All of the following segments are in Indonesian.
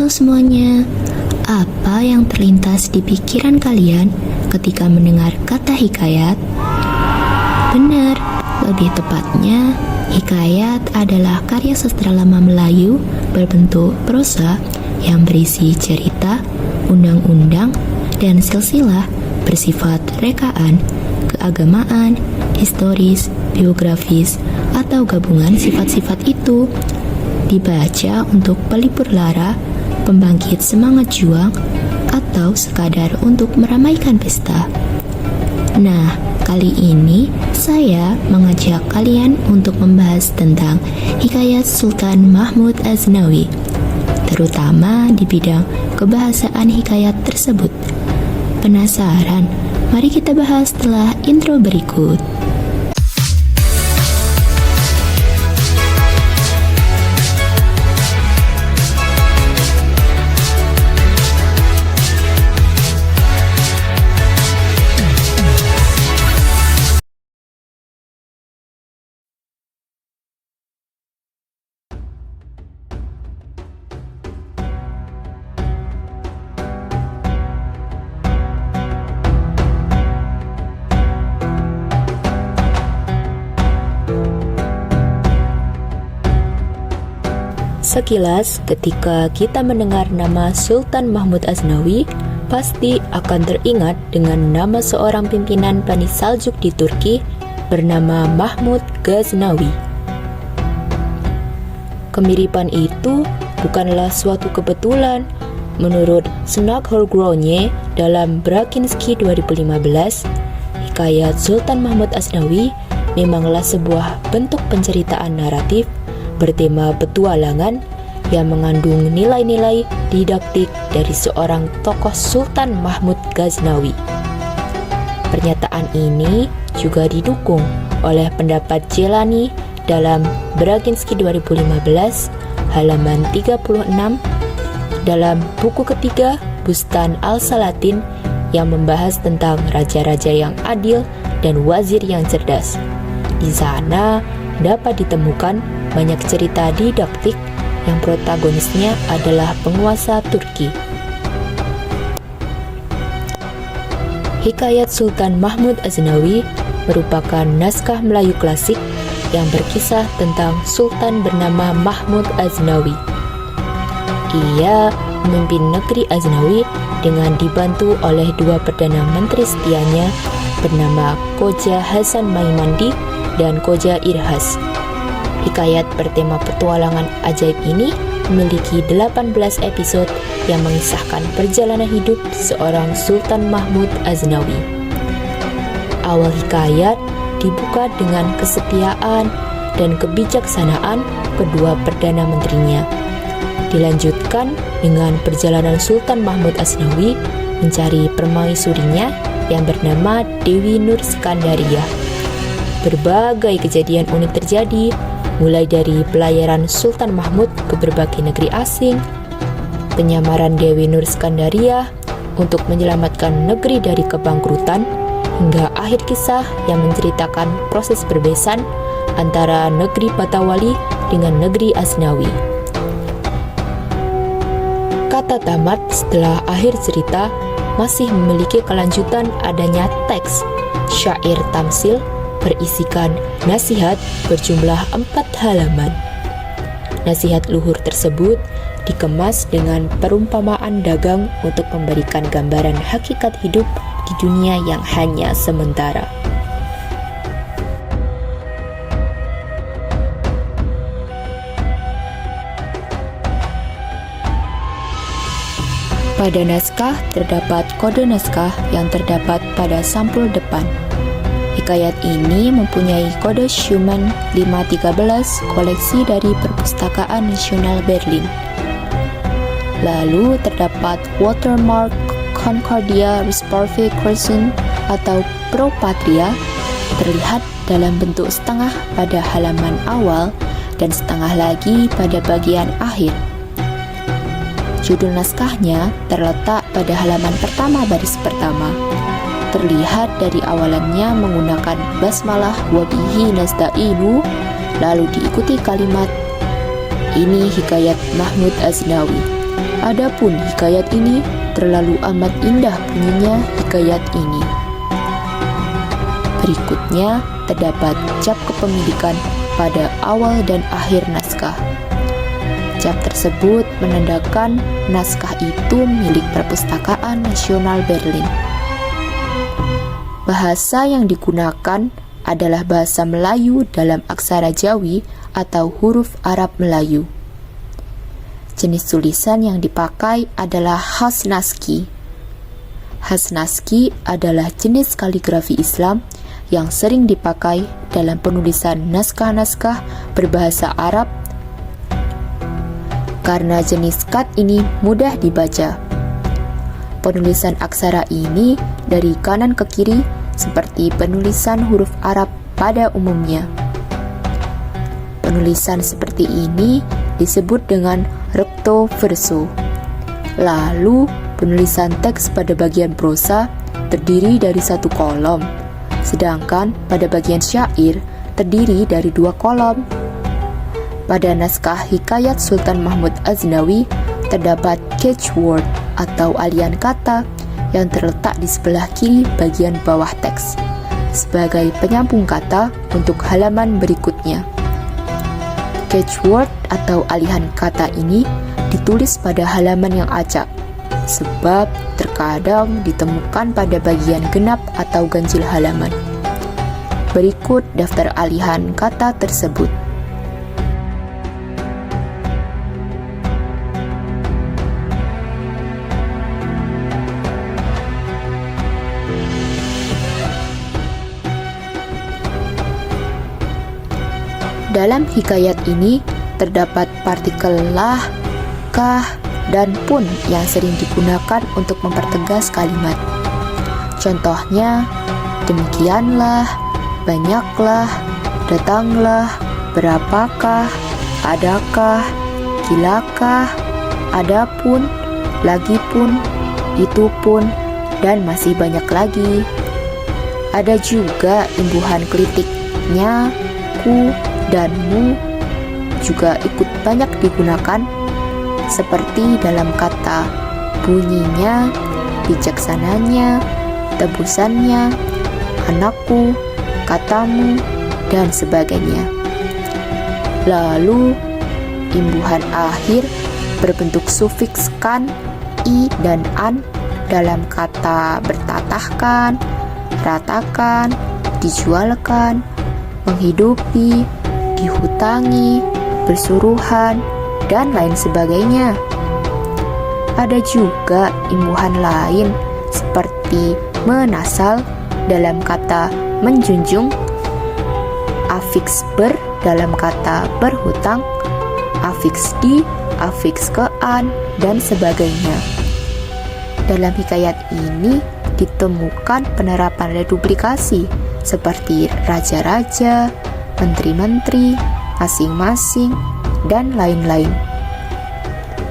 Halo semuanya, apa yang terlintas di pikiran kalian ketika mendengar kata hikayat? Benar, lebih tepatnya, hikayat adalah karya sastra lama Melayu berbentuk prosa yang berisi cerita, undang-undang, dan silsilah bersifat rekaan, keagamaan, historis, biografis, atau gabungan sifat-sifat itu. Dibaca untuk pelipur lara, pembangkit semangat juang, atau sekadar untuk meramaikan pesta. Nah, kali ini saya mengajak kalian untuk membahas tentang hikayat Sultan Mahmud Ghaznawi, terutama di bidang kebahasaan hikayat tersebut. Penasaran? Mari kita bahas setelah intro berikut. Sekilas, ketika kita mendengar nama Sultan Mahmud Ghaznawi, pasti akan teringat dengan nama seorang pimpinan Bani Saljuk di Turki bernama Mahmud Ghaznawi. Kemiripan itu bukanlah suatu kebetulan. Menurut Snak Horgronje dalam Brakinski 2015, hikayat Sultan Mahmud Ghaznawi memanglah sebuah bentuk penceritaan naratif bertema petualangan yang mengandung nilai-nilai didaktik dari seorang tokoh Sultan Mahmud Ghaznawi. Pernyataan ini juga didukung oleh pendapat Jelani dalam Brakinski 2015 halaman 36 dalam buku ketiga Bustan Al-Salatin yang membahas tentang raja-raja yang adil dan wazir yang cerdas. Di sana dapat ditemukan banyak cerita didaktik yang protagonisnya adalah penguasa Turki. Hikayat Sultan Mahmud Ghaznawi merupakan naskah Melayu klasik yang berkisah tentang Sultan bernama Mahmud Ghaznawi. Ia memimpin negeri Ghaznawi dengan dibantu oleh dua perdana menteri setianya bernama Khoja Hasan Maimandi dan Khoja Irhas. Hikayat bertema petualangan ajaib ini memiliki 18 episode yang mengisahkan perjalanan hidup seorang Sultan Mahmud Ghaznawi. Awal hikayat dibuka dengan kesetiaan dan kebijaksanaan kedua perdana menterinya. Dilanjutkan dengan perjalanan Sultan Mahmud Ghaznawi mencari permaisurinya yang bernama Dewi Nur Skandariyah. Berbagai kejadian unik terjadi, mulai dari pelayaran Sultan Mahmud ke berbagai negeri asing, penyamaran Dewi Nur Skandariyah untuk menyelamatkan negeri dari kebangkrutan, hingga akhir kisah yang menceritakan proses perbesaran antara negeri Batawali dengan negeri Ghaznawi. Kata tamat setelah akhir cerita masih memiliki kelanjutan adanya teks syair tamsil berisikan nasihat berjumlah 4 halaman. Nasihat luhur tersebut dikemas dengan perumpamaan dagang untuk memberikan gambaran hakikat hidup di dunia yang hanya sementara. Pada naskah terdapat kode naskah yang terdapat pada sampul depan. Hikayat ini mempunyai kode Schumann 513 koleksi dari Perpustakaan Nasional Berlin. Lalu terdapat watermark Concordia Resparve Curzon atau Pro Patria terlihat dalam bentuk setengah pada halaman awal dan setengah lagi pada bagian akhir. Judul naskahnya terletak pada halaman pertama baris pertama. Terlihat dari awalannya menggunakan basmalah wabihi nasta'inu, lalu diikuti kalimat ini hikayat Mahmud Ghaznawi. Adapun hikayat ini terlalu amat indah bunyinya hikayat ini. Berikutnya terdapat cap kepemilikan pada awal dan akhir naskah. Cap tersebut menandakan naskah itu milik Perpustakaan Nasional Berlin. Bahasa yang digunakan adalah bahasa Melayu dalam aksara Jawi atau huruf Arab Melayu. Jenis tulisan yang dipakai adalah Hasnaski. Hasnaski adalah jenis kaligrafi Islam yang sering dipakai dalam penulisan naskah-naskah berbahasa Arab karena jenis kat ini mudah dibaca. Penulisan aksara ini dari kanan ke kiri seperti penulisan huruf Arab pada umumnya. Penulisan seperti ini disebut dengan recto verso. Lalu, penulisan teks pada bagian prosa terdiri dari satu kolom, sedangkan pada bagian syair terdiri dari 2 kolom. Pada naskah Hikayat Sultan Mahmud Ghaznawi terdapat catchword atau alian kata yang terletak di sebelah kiri bagian bawah teks sebagai penyambung kata untuk halaman berikutnya. Catchword atau alihan kata ini ditulis pada halaman yang acak, sebab terkadang ditemukan pada bagian genap atau ganjil halaman. Berikut daftar alihan kata tersebut. Dalam hikayat ini terdapat partikel lah, kah, dan pun yang sering digunakan untuk mempertegas kalimat. Contohnya, demikianlah, banyaklah, datanglah, berapakah, adakah, gilakah, adapun, lagipun, itupun, dan masih banyak lagi. Ada juga imbuhan klitiknya, ku, dan mu juga ikut banyak digunakan, seperti dalam kata bunyinya, bijaksananya, tebusannya, anakku, katamu, dan sebagainya. Lalu, imbuhan akhir berbentuk sufiks kan, i, dan an dalam kata bertatahkan, ratakan, dijualkan, menghidupi, dihutangi, bersuruhan, dan lain sebagainya. Ada juga imbuhan lain seperti menasal dalam kata menjunjung, afiks ber dalam kata berhutang, afiks di, afiks ke an, dan sebagainya. Dalam hikayat ini ditemukan penerapan reduplikasi seperti raja-raja, menteri-menteri, masing-masing, dan lain-lain.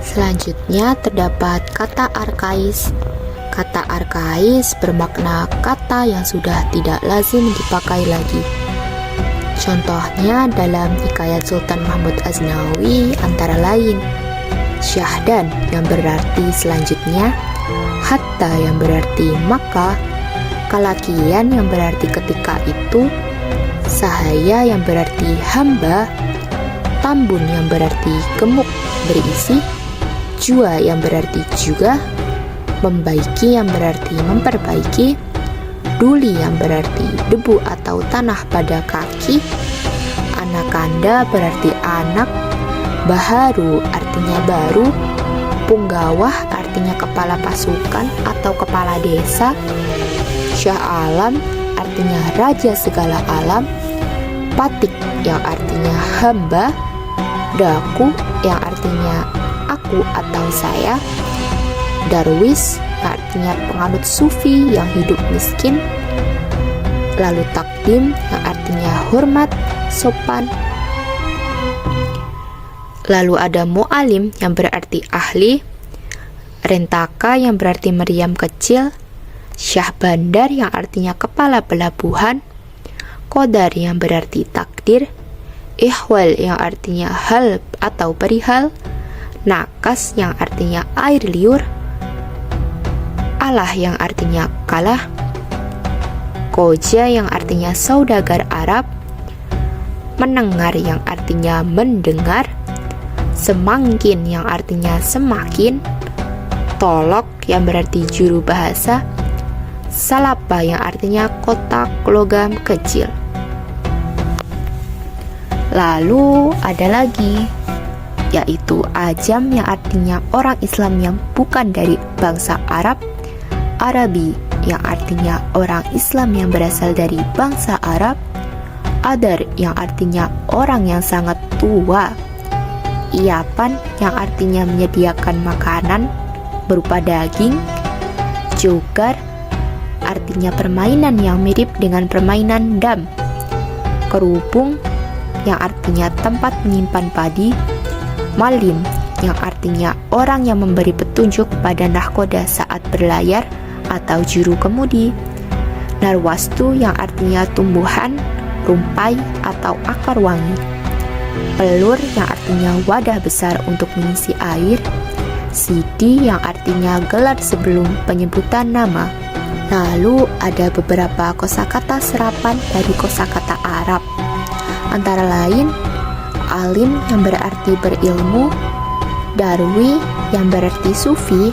Selanjutnya terdapat kata arkais. Kata arkais bermakna kata yang sudah tidak lazim dipakai lagi. Contohnya dalam Hikayat Sultan Mahmud Ghaznawi antara lain syahdan yang berarti selanjutnya, hatta yang berarti maka, kalakian yang berarti ketika itu, sahaya yang berarti hamba, tambun yang berarti gemuk berisi, jua yang berarti juga, membaiki yang berarti memperbaiki, duli yang berarti debu atau tanah pada kaki, anakanda berarti anak, baharu artinya baru, punggawah artinya kepala pasukan atau kepala desa, syah alam artinya raja segala alam, patik yang artinya hamba, daku yang artinya aku atau saya, darwis artinya penganut sufi yang hidup miskin, lalu takdim yang artinya hormat, sopan, lalu ada mu'alim yang berarti ahli, rentaka yang berarti meriam kecil, syah bandar yang artinya kepala pelabuhan, qadar yang berarti takdir, ihwal yang artinya hal atau perihal, Nakas yang artinya air liur, Allah yang artinya kalah, Koja yang artinya saudagar Arab, mendengar yang artinya mendengar, semangkin yang artinya semakin, tolok yang berarti juru bahasa, salapa yang artinya kotak logam kecil. Lalu ada lagi, yaitu ajam yang artinya orang Islam yang bukan dari bangsa Arab, Arabi yang artinya orang Islam yang berasal dari bangsa Arab, Adar yang artinya orang yang sangat tua, Iapan yang artinya menyediakan makanan berupa daging, Jogar artinya permainan yang mirip dengan permainan dam, Kerubung yang artinya tempat menyimpan padi, Malim yang artinya orang yang memberi petunjuk pada nahkoda saat berlayar atau juru kemudi, Narwastu yang artinya tumbuhan, rumpai atau akar wangi, Pelur yang artinya wadah besar untuk mengisi air, Sidi yang artinya gelar sebelum penyebutan nama. Lalu ada beberapa kosakata serapan dari kosakata Arab, antara lain alim yang berarti berilmu, darwi yang berarti sufi,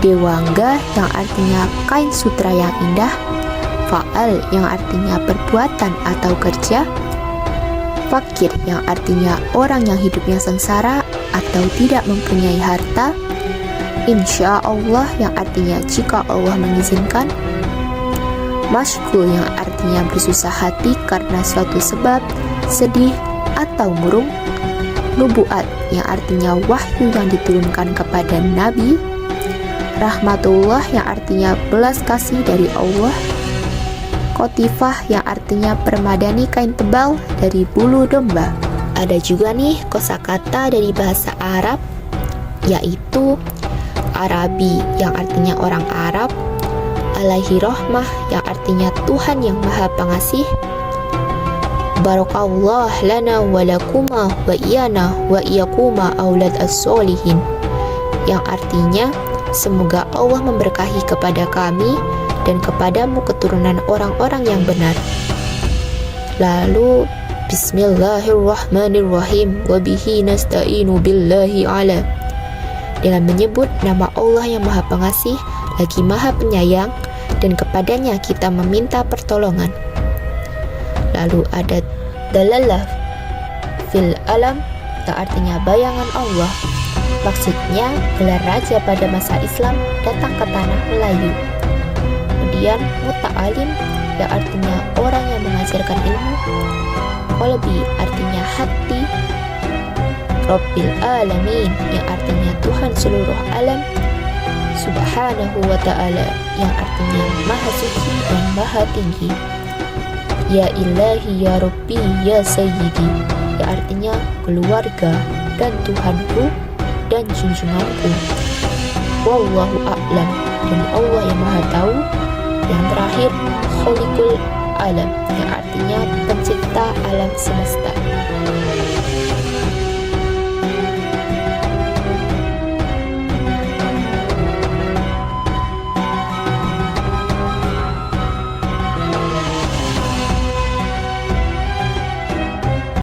dewangga yang artinya kain sutra yang indah, fa'al yang artinya perbuatan atau kerja, fakir yang artinya orang yang hidupnya sengsara atau tidak mempunyai harta, insya Allah yang artinya jika Allah mengizinkan, masykul yang artinya bersusah hati karena suatu sebab, sedih atau murung, nubuat yang artinya wahyu yang diturunkan kepada Nabi, rahmatullah yang artinya belas kasih dari Allah, kotifah yang artinya permadani kain tebal dari bulu domba. Ada juga nih kosakata dari bahasa Arab, yaitu Arabi yang artinya orang Arab, alaihi rahmah yang artinya Tuhan yang maha pengasih, barakallah lana wa lakuma wa iyana wa iyakuma aulad as-solihin yang artinya semoga Allah memberkahi kepada kami dan kepadamu keturunan orang-orang yang benar. Lalu Bismillahirrahmanirrahim wa bihi nasta'inu billahi ala, dengan menyebut nama Allah yang maha pengasih lagi maha penyayang dan kepadanya kita meminta pertolongan. Lalu ada dalalah fil alam yang artinya bayangan Allah, maksudnya gelar raja pada masa Islam datang ke tanah Melayu. Kemudian muta'alim yang artinya orang yang mengajarkan ilmu, qalbi artinya hati, Rabbil alamin yang artinya Tuhan seluruh alam, subhanahu wa ta'ala yang artinya maha suci dan maha tinggi, ya ilahi ya rabbi ya sayyidi yang artinya keluarga dan Tuhanku dan junjunganku, wallahu a'lam dan Allah yang maha tahu. Yang terakhir kholikul alam yang artinya pencipta alam semesta.